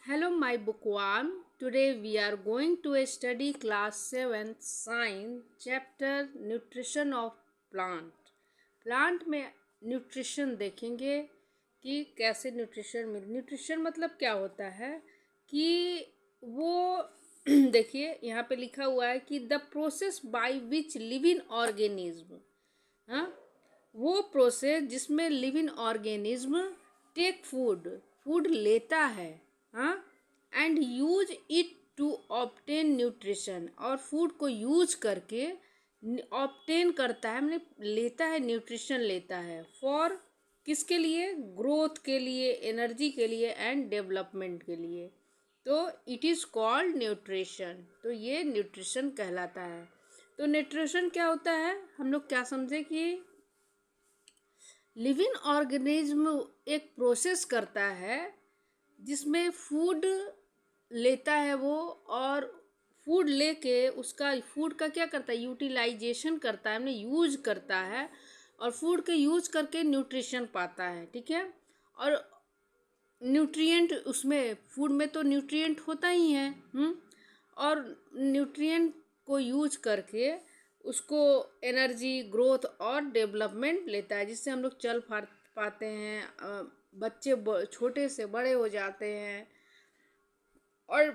Hello, my bookworm. Today we are going to study class 7th science chapter nutrition of plant. Plant में nutrition देखेंगे कि कैसे nutrition मतलब क्या होता है कि वो देखिए यहाँ पे लिखा हुआ है कि the process by which living organism, हाँ, वो प्रोसेस जिसमें लिविंग ऑर्गेनिज्म टेक फूड लेता है, हाँ, and use it to obtain nutrition, और फूड को यूज करके ऑब्टेन करता है, मतलब लेता है, न्यूट्रिशन लेता है फॉर किसके लिए? ग्रोथ के लिए, एनर्जी के लिए एंड डेवलपमेंट के लिए। तो इट इज़ कॉल्ड न्यूट्रिशन। तो ये न्यूट्रिशन कहलाता है। तो न्यूट्रिशन क्या होता है, हम लोग क्या समझे कि लिविंग ऑर्गेनिज्म एक प्रोसेस करता है जिसमें फूड लेता है वो, और फूड लेके उसका फूड का क्या करता है? यूटिलाइजेशन करता है, मतलब यूज करता है, और फूड के यूज करके न्यूट्रिशन पाता है। ठीक है। और न्यूट्रिएंट उसमें फूड में तो न्यूट्रिएंट होता ही है, और न्यूट्रिएंट को यूज करके उसको एनर्जी, ग्रोथ और डेवलपमेंट लेता है, जिससे हम लोग चल फिर पाते हैं, बच्चे छोटे से बड़े हो जाते हैं, और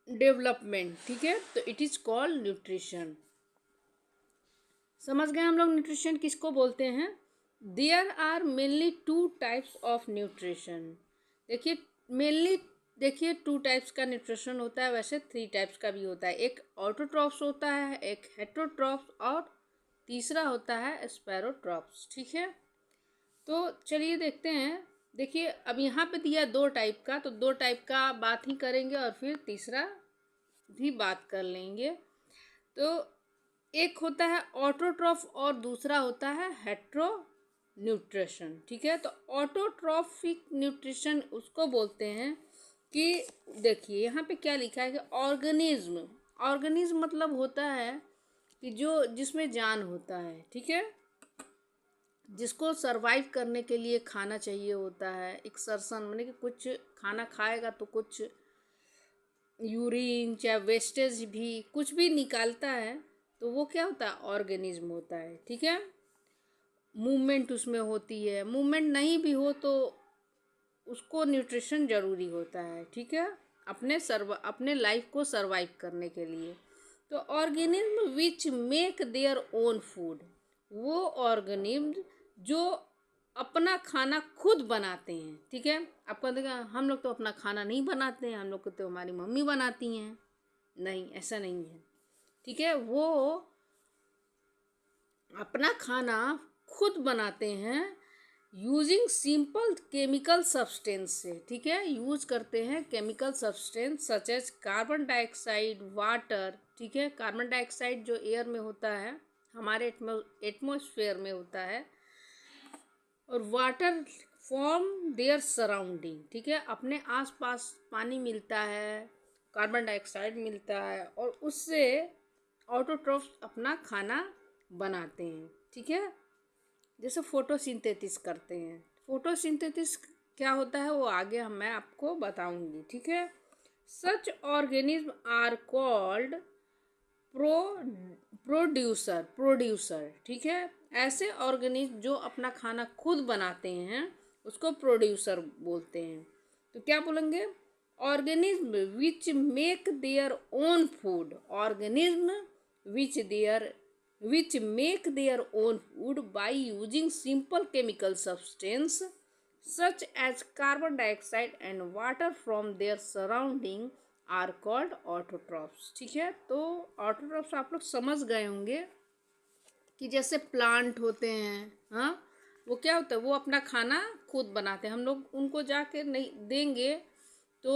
डेवलपमेंट। ठीक है। तो इट इज़ कॉल्ड न्यूट्रिशन। समझ गए हम लोग न्यूट्रिशन किसको बोलते हैं? There are mainly two types of nutrition. देखिए 2 टाइप्स का न्यूट्रिशन होता है, वैसे 3 टाइप्स का भी होता है। एक ऑटोट्रॉफ्स होता है, एक हेटेरोट्रॉफ्स, और तीसरा होता है स्पैरोट्रॉफ्स। ठीक है। तो चलिए देखते हैं। देखिए अब यहाँ पे दिया 2 टाइप का, तो 2 टाइप का बात ही करेंगे और फिर तीसरा भी बात कर लेंगे। तो एक होता है ऑटोट्रॉफ और दूसरा होता है हेट्रो न्यूट्रिशन। ठीक है। तो ऑटोट्रॉफिक न्यूट्रिशन उसको बोलते हैं कि देखिए यहाँ पे क्या लिखा है कि ऑर्गेनिज्म मतलब होता है कि जो जिसमें जान होता है। ठीक है। जिसको सरवाइव करने के लिए खाना चाहिए होता है, एक्सर्शन, माने कि कुछ खाना खाएगा तो कुछ यूरिन चाहे वेस्टेज भी कुछ भी निकालता है, तो वो क्या होता है? ऑर्गेनिज्म होता है। ठीक है। मूवमेंट उसमें होती है, मूवमेंट नहीं भी हो तो उसको न्यूट्रिशन ज़रूरी होता है। ठीक है। अपने लाइफ को सरवाइव करने के लिए। तो organism which make their own food, वो ऑर्गेनिज्म जो अपना खाना खुद बनाते हैं। ठीक है। आपको देखा, हम लोग तो अपना खाना नहीं बनाते हैं, हम लोग को तो हमारी मम्मी बनाती हैं। नहीं, ऐसा नहीं है। ठीक है। वो अपना खाना खुद बनाते हैं यूजिंग सिंपल केमिकल सब्सटेंस से। ठीक है। यूज करते हैं chemical substance such as carbon dioxide, water. ठीक है। कार्बन डाइऑक्साइड जो एयर में होता है, हमारे एटमॉस्फेयर में होता है, और वाटर फ्रॉम देयर सराउंडिंग। ठीक है। अपने आसपास पानी मिलता है, कार्बन डाइऑक्साइड मिलता है, और उससे ऑटोट्रॉफ्स अपना खाना बनाते हैं। ठीक है। जैसे फोटोसिंथेसिस करते हैं। फोटोसिंथेसिस क्या होता है वो आगे मैं आपको बताऊंगी। ठीक है। Such organism are called pro producer. ठीक है। ऐसे ऑर्गेनिज्म जो अपना खाना खुद बनाते हैं उसको प्रोड्यूसर बोलते हैं। तो क्या बोलेंगे? Organism which make their own food, organism which make their own food by using simple chemical substance such as carbon dioxide and water from their surrounding are called autotrophs। ठीक है। तो ऑटोट्रॉफ्स आप लोग समझ गए होंगे कि जैसे प्लांट होते हैं, हाँ, वो क्या होता है? वो अपना खाना खुद बनाते हैं। हम लोग उनको जाके नहीं देंगे तो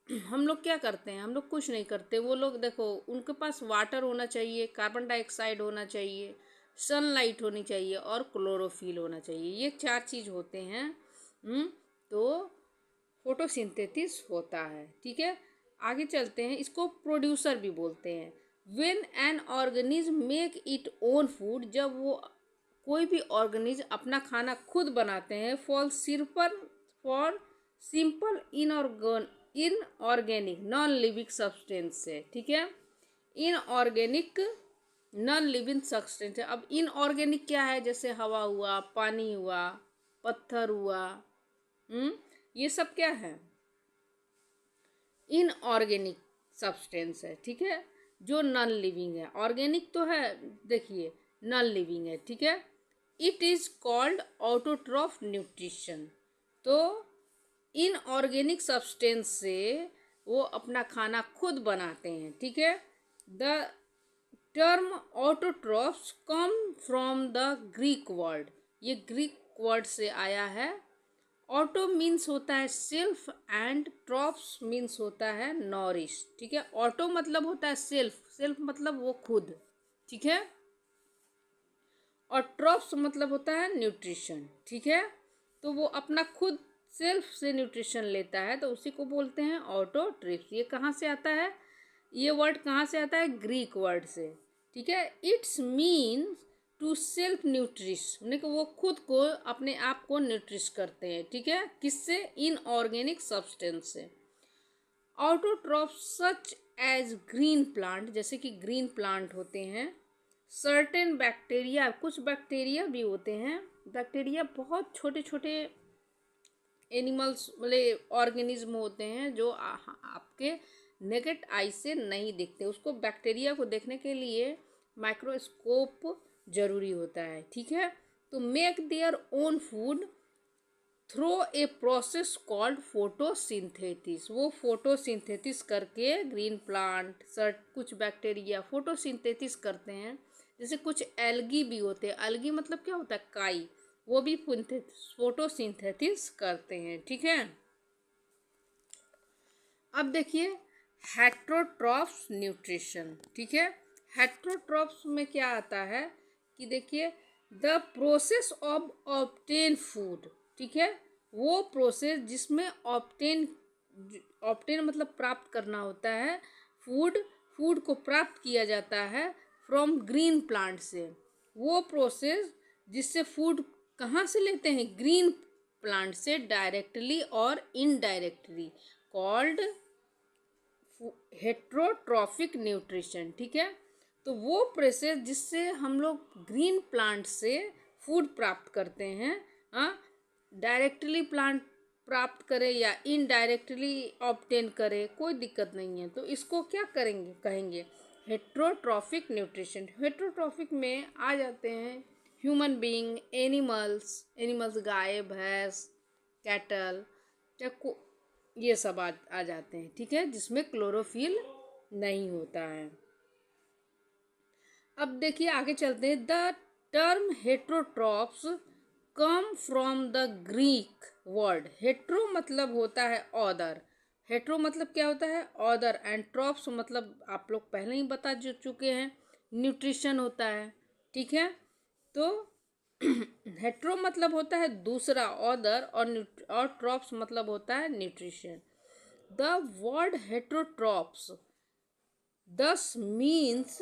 हम लोग क्या करते हैं? हम लोग कुछ नहीं करते। वो लोग देखो, उनके पास वाटर होना चाहिए, कार्बन डाइऑक्साइड होना चाहिए, सनलाइट होनी चाहिए, और क्लोरोफिल होना चाहिए। ये 4 चीज़ होते हैं। तो फोटोसिंथेसिस होता है। ठीक है। आगे चलते हैं। इसको प्रोड्यूसर भी बोलते हैं। When an organism make it own food, जब वो कोई भी ऑर्गेनिज्म अपना खाना खुद बनाते हैं for simple inorganic non living substance से, ठीक है। इनऑर्गेनिक नॉन लिविंग सब्सटेंस है। अब इनऑर्गेनिक क्या है, जैसे हवा हुआ, पानी हुआ, पत्थर हुआ, ये सब क्या है, इनऑर्गेनिक सब्सटेंस है, ठीक है, जो नॉन लिविंग है। ऑर्गेनिक तो है, देखिए नॉन लिविंग है, ठीक है। It is called autotroph nutrition. तो इनऑर्गेनिक सब्सटेंस से वो अपना खाना खुद बनाते हैं, ठीक है। The term autotrophs come from the Greek word, ये ग्रीक वर्ड से आया है। ऑटो मीन्स होता है सेल्फ एंड ट्रॉप्स मीन्स होता है नॉरिश, ठीक है। ऑटो मतलब होता है सेल्फ, सेल्फ मतलब वो खुद, ठीक है, और ट्रॉप्स मतलब होता है न्यूट्रिशन, ठीक है। तो वो अपना खुद सेल्फ से न्यूट्रिशन लेता है, तो उसी को बोलते हैं ऑटोट्रिप्स। ये कहाँ से आता है, ये वर्ड कहाँ से आता है, ग्रीक वर्ड से, ठीक है। इट्स मीन्स टू सेल्फ न्यूट्रिश, कि वो खुद को अपने आप को न्यूट्रिश करते हैं, ठीक है, किससे, इनऑर्गेनिक सब्सटेंस से। Autotroph such as green plant, जैसे कि ग्रीन प्लांट होते हैं। सर्टेन बैक्टीरिया, कुछ बैक्टीरिया भी होते हैं, बैक्टीरिया बहुत छोटे छोटे एनिमल्स मतलब ऑर्गेनिज्म होते हैं जो आपके नेकेड आई से नहीं दिखते। उसको बैक्टीरिया को देखने के लिए माइक्रोस्कोप जरूरी होता है, ठीक है। तो make their own food through a process called photosynthesis, वो फोटोसिंथेसिस करके ग्रीन प्लांट कुछ बैक्टीरिया फोटोसिंथेसिस करते हैं। जैसे कुछ एल्गी भी होते हैं, एल्गी मतलब क्या होता है, काई, वो भी फोटोसिंथेसिस करते हैं, ठीक है। अब देखिए हेट्रोट्रॉफ्स न्यूट्रिशन, ठीक है। हेट्रोट्रॉफ्स में क्या आता है कि देखिए the process of obtain food, ठीक है, वो प्रोसेस जिसमें ऑब्टेन मतलब प्राप्त करना होता है, फूड को प्राप्त किया जाता है फ्रॉम ग्रीन प्लांट से। वो प्रोसेस जिससे फूड कहाँ से लेते हैं, ग्रीन प्लांट से, डायरेक्टली और इनडायरेक्टली, कॉल्ड हेट्रोट्रॉफिक न्यूट्रिशन, ठीक है। तो वो प्रोसेस जिससे हम लोग ग्रीन प्लांट से फूड प्राप्त करते हैं, डायरेक्टली प्लांट प्राप्त करें या इनडायरेक्टली ऑब्टेन करें, कोई दिक्कत नहीं है। तो इसको क्या करेंगे, कहेंगे हेट्रोट्रॉफिक न्यूट्रिशन। हेट्रोट्रॉफिक में आ जाते हैं ह्यूमन बीइंग, एनिमल्स गाय भैंस कैटल या ये सब आ जाते हैं, ठीक है, जिसमें क्लोरोफिल नहीं होता है। अब देखिए आगे चलते हैं। The term heterotrophs come from the Greek word, hetero मतलब होता है ऑदर, हेट्रो मतलब क्या होता है, ऑदर, एंड ट्रॉप्स मतलब आप लोग पहले ही बता चुके हैं, न्यूट्रिशन होता है, ठीक है। तो हेट्रो मतलब होता है दूसरा, ऑदर, और ट्रॉप्स मतलब होता है nutrition. The word heterotrophs thus means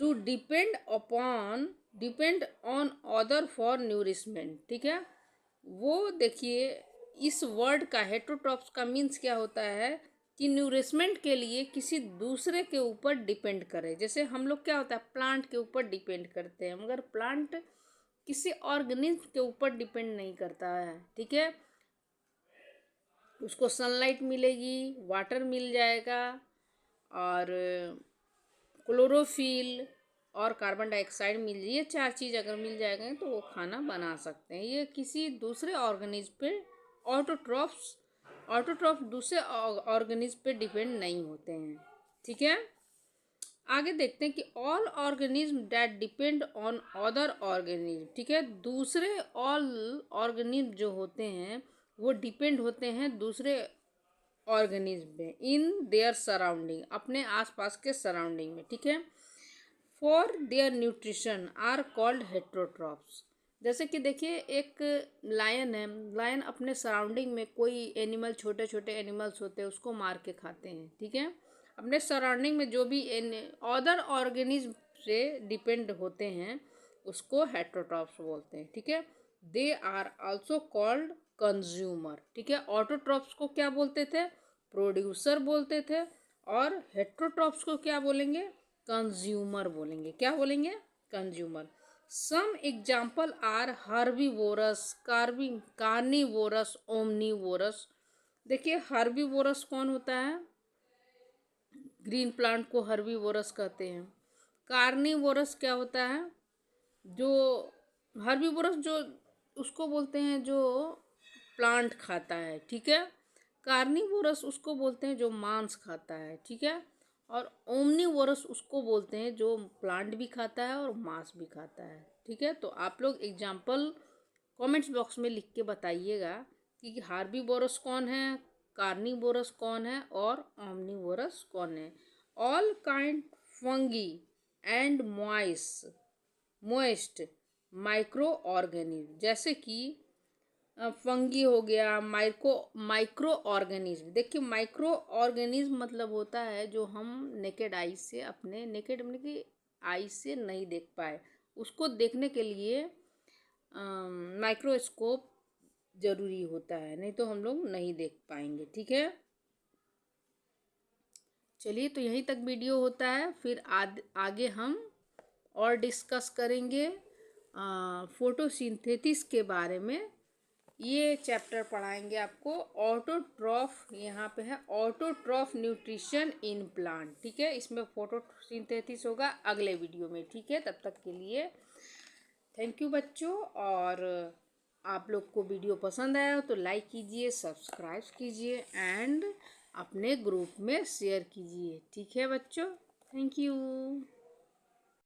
to depend on other for nourishment, ठीक है। वो देखिए इस वर्ड का हेट्रोट्रॉप्स का मीन्स क्या होता है कि न्यूरिशमेंट के लिए किसी दूसरे के ऊपर डिपेंड करे। जैसे हम लोग क्या होता है, प्लांट के ऊपर डिपेंड करते हैं, मगर प्लांट किसी ऑर्गेनिज्म के ऊपर डिपेंड नहीं करता है, ठीक है। उसको सनलाइट मिलेगी, वाटर मिल जाएगा, और क्लोरोफिल और कार्बन डाइऑक्साइड मिल जाए, ये 4 चीज़ अगर मिल जाएगा तो वो खाना बना सकते हैं। ये किसी दूसरे ऑर्गेनिज्म पे ऑटोट्रॉफ दूसरे ऑर्गेनिज्म पे डिपेंड नहीं होते हैं, ठीक है। आगे देखते हैं कि all organism that depend on other organism, ठीक है, दूसरे ऑल ऑर्गेनिज्म जो होते हैं वो डिपेंड होते हैं दूसरे ऑर्गेनिज्म में, इन देयर सराउंडिंग, अपने आसपास के सराउंडिंग में, ठीक है। For their nutrition are called heterotrophs. जैसे कि देखिए एक लायन है, लायन अपने सराउंडिंग में कोई एनिमल, छोटे छोटे एनिमल्स होते हैं उसको मार के खाते हैं, ठीक है। अपने सराउंडिंग में जो भी अदर ऑर्गेनिज्म से डिपेंड होते हैं उसको हेट्रोट्रॉफ्स बोलते हैं, ठीक है। They are also called consumer, ठीक है। ऑटोट्रॉफ्स को क्या बोलते थे, प्रोड्यूसर बोलते थे, और हेट्रोट्रॉप्स को क्या बोलेंगे? कंज्यूमर बोलेंगे। क्या बोलेंगे? Consumer. Some example are herbivorous, carnivorous, omnivorous. देखिए हर्बीवोरस कौन होता है? ग्रीन प्लांट को हर्बीवोरस कहते हैं। कार्निवोरस क्या होता है? जो हर्बीवोरस जो उसको बोलते हैं जो प्लांट खाता है, ठीक है। कार्निवोरस उसको बोलते हैं जो मांस खाता है, ठीक है। और ओमनीवोरस उसको बोलते हैं जो प्लांट भी खाता है और मांस भी खाता है, ठीक है। तो आप लोग एग्जाम्पल कमेंट्स बॉक्स में लिख के बताइएगा कि हार्बीवोरस कौन है, कार्निवोरस कौन है और ओमनीवोरस कौन है। All kind fungi and moist micro organism, जैसे कि फंगी हो गया, माइक्रो ऑर्गेनिज्म। देखिए माइक्रो ऑर्गेनिज्म मतलब होता है जो हम नेकेड आई से, अपने नेकेड मतलब कि आई से नहीं देख पाए, उसको देखने के लिए माइक्रोस्कोप जरूरी होता है, नहीं तो हम लोग नहीं देख पाएंगे, ठीक है। चलिए तो यहीं तक वीडियो होता है, फिर आगे हम और डिस्कस करेंगे फोटोसिंथेसिस के बारे में। ये चैप्टर पढ़ाएंगे आपको। ऑटोट्रॉफ यहाँ पे है, ऑटोट्रॉफ न्यूट्रिशन इन प्लांट, ठीक है। इसमें फोटोसिंथेसिस होगा अगले वीडियो में, ठीक है। तब तक के लिए थैंक यू बच्चों। और आप लोग को वीडियो पसंद आया तो लाइक कीजिए, सब्सक्राइब कीजिए एंड अपने ग्रुप में शेयर कीजिए, ठीक है बच्चों। Thank you.